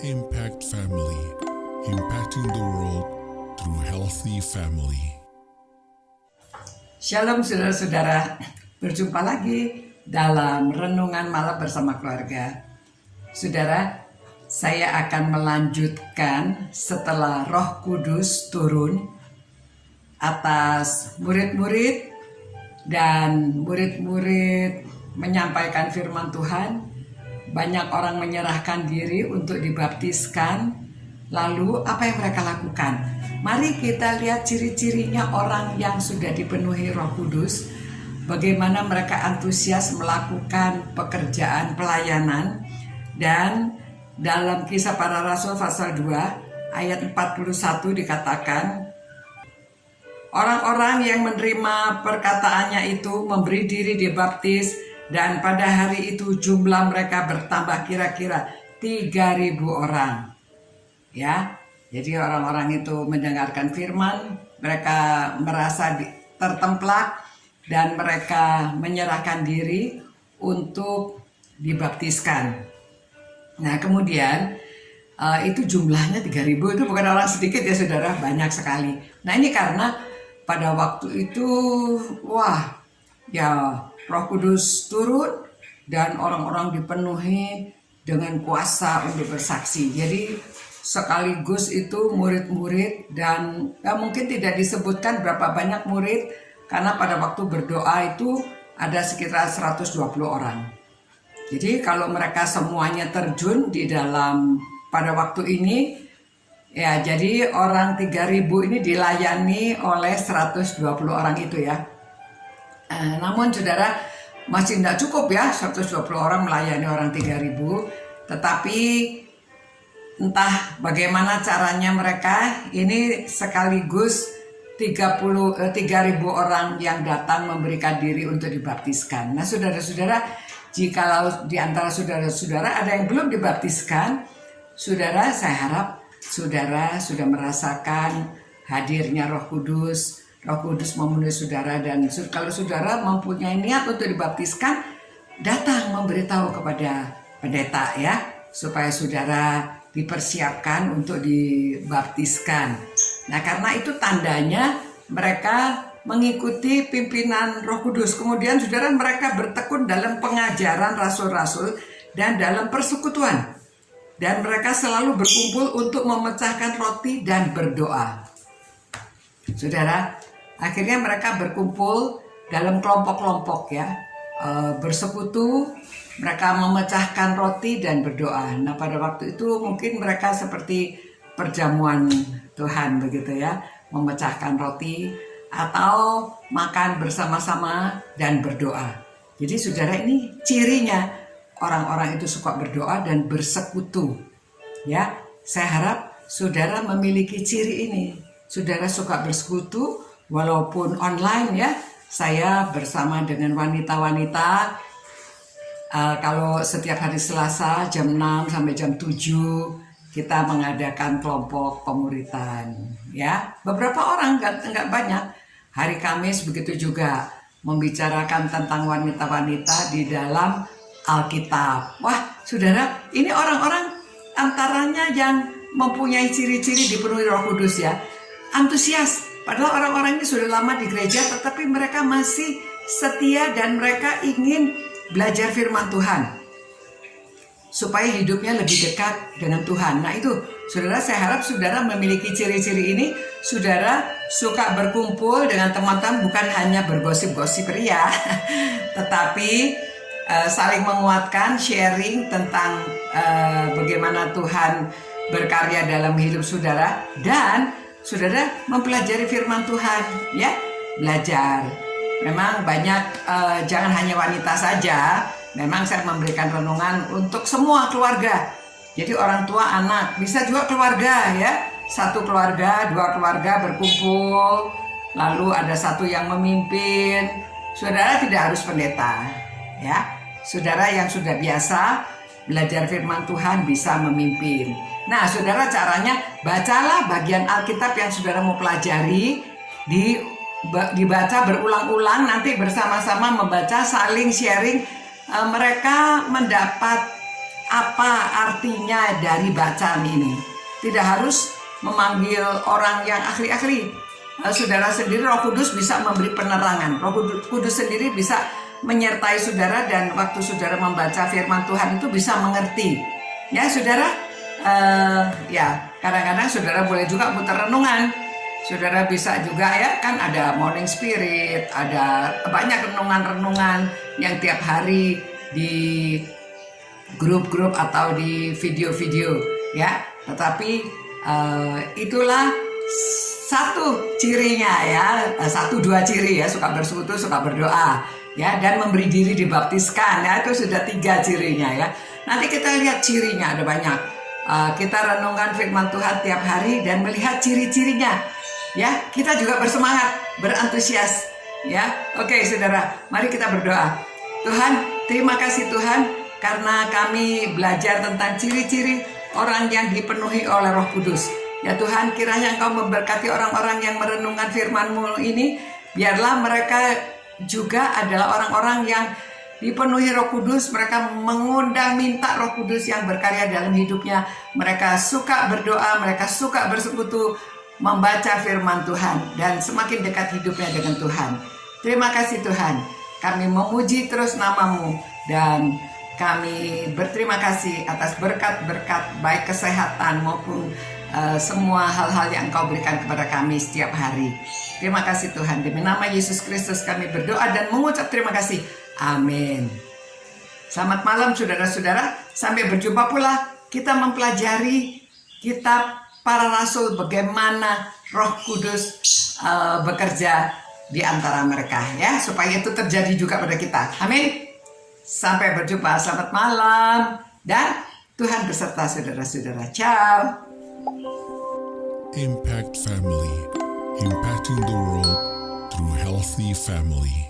Impact Family, impacting the world through healthy family. Shalom saudara-saudara, berjumpa lagi dalam Renungan Malam bersama keluarga. Saudara, saya akan melanjutkan setelah Roh Kudus turun atas murid-murid dan murid-murid menyampaikan firman Tuhan. Banyak orang menyerahkan diri untuk dibaptiskan. Lalu apa yang mereka lakukan? Mari kita lihat ciri-cirinya orang yang sudah dipenuhi Roh Kudus. Bagaimana mereka antusias melakukan pekerjaan pelayanan. Dan dalam Kisah Para Rasul pasal 2 ayat 41 dikatakan, orang-orang yang menerima perkataannya itu memberi diri dibaptis, dan pada hari itu jumlah mereka bertambah kira-kira 3.000 orang. Ya, jadi orang-orang itu mendengarkan firman, mereka merasa tertemplak dan mereka menyerahkan diri untuk dibaptiskan. Nah, kemudian itu jumlahnya 3.000, itu bukan orang sedikit ya saudara, banyak sekali. Nah, ini karena pada waktu itu Roh Kudus turun dan orang-orang dipenuhi dengan kuasa untuk bersaksi. Jadi sekaligus itu murid-murid dan mungkin tidak disebutkan berapa banyak murid, karena pada waktu berdoa itu ada sekitar 120 orang. Jadi kalau mereka semuanya terjun di dalam pada waktu ini, ya jadi orang 3.000 ini dilayani oleh 120 orang itu ya. Namun saudara, masih tidak cukup ya 120 orang melayani orang 3.000. Tetapi entah bagaimana caranya mereka, ini sekaligus 3.000 orang yang datang memberikan diri untuk dibaptiskan. Nah saudara-saudara, jikalau di antara saudara-saudara ada yang belum dibaptiskan, saudara, saya harap saudara sudah merasakan hadirnya Roh Kudus. Roh Kudus memenuhi saudara, dan kalau saudara mempunyai niat untuk dibaptiskan, datang memberitahu kepada pendeta ya, supaya saudara dipersiapkan untuk dibaptiskan. Nah, karena itu tandanya mereka mengikuti pimpinan Roh Kudus. Kemudian saudara, mereka bertekun dalam pengajaran rasul-rasul dan dalam persekutuan. Dan mereka selalu berkumpul untuk memecahkan roti dan berdoa. Saudara, akhirnya mereka berkumpul dalam kelompok-kelompok ya, bersekutu, mereka memecahkan roti dan berdoa. Nah pada waktu itu mungkin mereka seperti perjamuan Tuhan begitu ya, memecahkan roti atau makan bersama-sama dan berdoa. Jadi saudara, ini cirinya orang-orang itu suka berdoa dan bersekutu. Ya, saya harap saudara memiliki ciri ini. Saudara suka bersekutu, walaupun online ya, saya bersama dengan wanita-wanita. Kalau setiap hari Selasa jam 6 sampai jam 7 kita mengadakan kelompok pemuritan. Ya, beberapa orang, enggak banyak. Hari Kamis begitu juga, membicarakan tentang wanita-wanita di dalam Alkitab. Wah, saudara, ini orang-orang antaranya yang mempunyai ciri-ciri dipenuhi Roh Kudus ya, antusias. Padahal orang-orang ini sudah lama di gereja, tetapi mereka masih setia dan mereka ingin belajar firman Tuhan supaya hidupnya lebih dekat dengan Tuhan. Nah itu, saudara, saya harap saudara memiliki ciri-ciri ini. Saudara suka berkumpul dengan teman-teman, bukan hanya bergosip-gosip ria, tetapi saling menguatkan, sharing tentang bagaimana Tuhan berkarya dalam hidup saudara, dan saudara mempelajari firman Tuhan ya, belajar. Memang banyak, jangan hanya wanita saja. Memang saya memberikan renungan untuk semua keluarga. Jadi orang tua, anak, bisa juga keluarga ya. Satu keluarga, dua keluarga berkumpul, lalu ada satu yang memimpin. Saudara tidak harus pendeta ya. Saudara yang sudah biasa belajar firman Tuhan bisa memimpin. Nah saudara, caranya bacalah bagian Alkitab yang saudara mau pelajari, dibaca berulang-ulang, nanti bersama-sama membaca, saling sharing. Mereka mendapat apa artinya dari bacaan ini. Tidak harus memanggil orang yang ahli-ahli. Saudara sendiri, Roh Kudus bisa memberi penerangan. Roh Kudus sendiri bisa menyertai saudara, dan waktu saudara membaca firman Tuhan itu bisa mengerti. Ya saudara, ya kadang-kadang saudara boleh juga putar renungan. Saudara bisa juga ya, kan ada morning spirit, ada banyak renungan-renungan yang tiap hari di grup-grup atau di video-video ya. Tetapi itulah satu cirinya ya, satu dua ciri ya, suka bersekutu, suka berdoa ya, dan memberi diri dibaptiskan ya, itu sudah 3 cirinya ya. Nanti kita lihat cirinya ada banyak. Kita renungkan firman Tuhan tiap hari dan melihat ciri-cirinya ya. Kita juga bersemangat, berantusias ya. Oke saudara, mari kita berdoa. Tuhan, terima kasih Tuhan, karena kami belajar tentang ciri-ciri orang yang dipenuhi oleh Roh Kudus. Ya Tuhan, kiranya Engkau memberkati orang-orang yang merenungkan firman-Mu ini. Biarlah mereka juga adalah orang-orang yang dipenuhi Roh Kudus. Mereka mengundang, minta Roh Kudus yang berkarya dalam hidupnya. Mereka suka berdoa, mereka suka bersekutu, membaca firman Tuhan, dan semakin dekat hidupnya dengan Tuhan. Terima kasih Tuhan, kami memuji terus nama-Mu, dan kami berterima kasih atas berkat-berkat baik kesehatan maupun semua hal-hal yang Engkau berikan kepada kami setiap hari. Terima kasih Tuhan, demi nama Yesus Kristus kami berdoa dan mengucap terima kasih. Amin. Selamat malam saudara-saudara, sampai berjumpa pula. Kita mempelajari kitab para rasul, bagaimana Roh Kudus bekerja di antara mereka ya, supaya itu terjadi juga pada kita. Amin. Sampai berjumpa, selamat malam, dan Tuhan beserta saudara-saudara. Ciao. Impact Family, impacting the world through healthy family.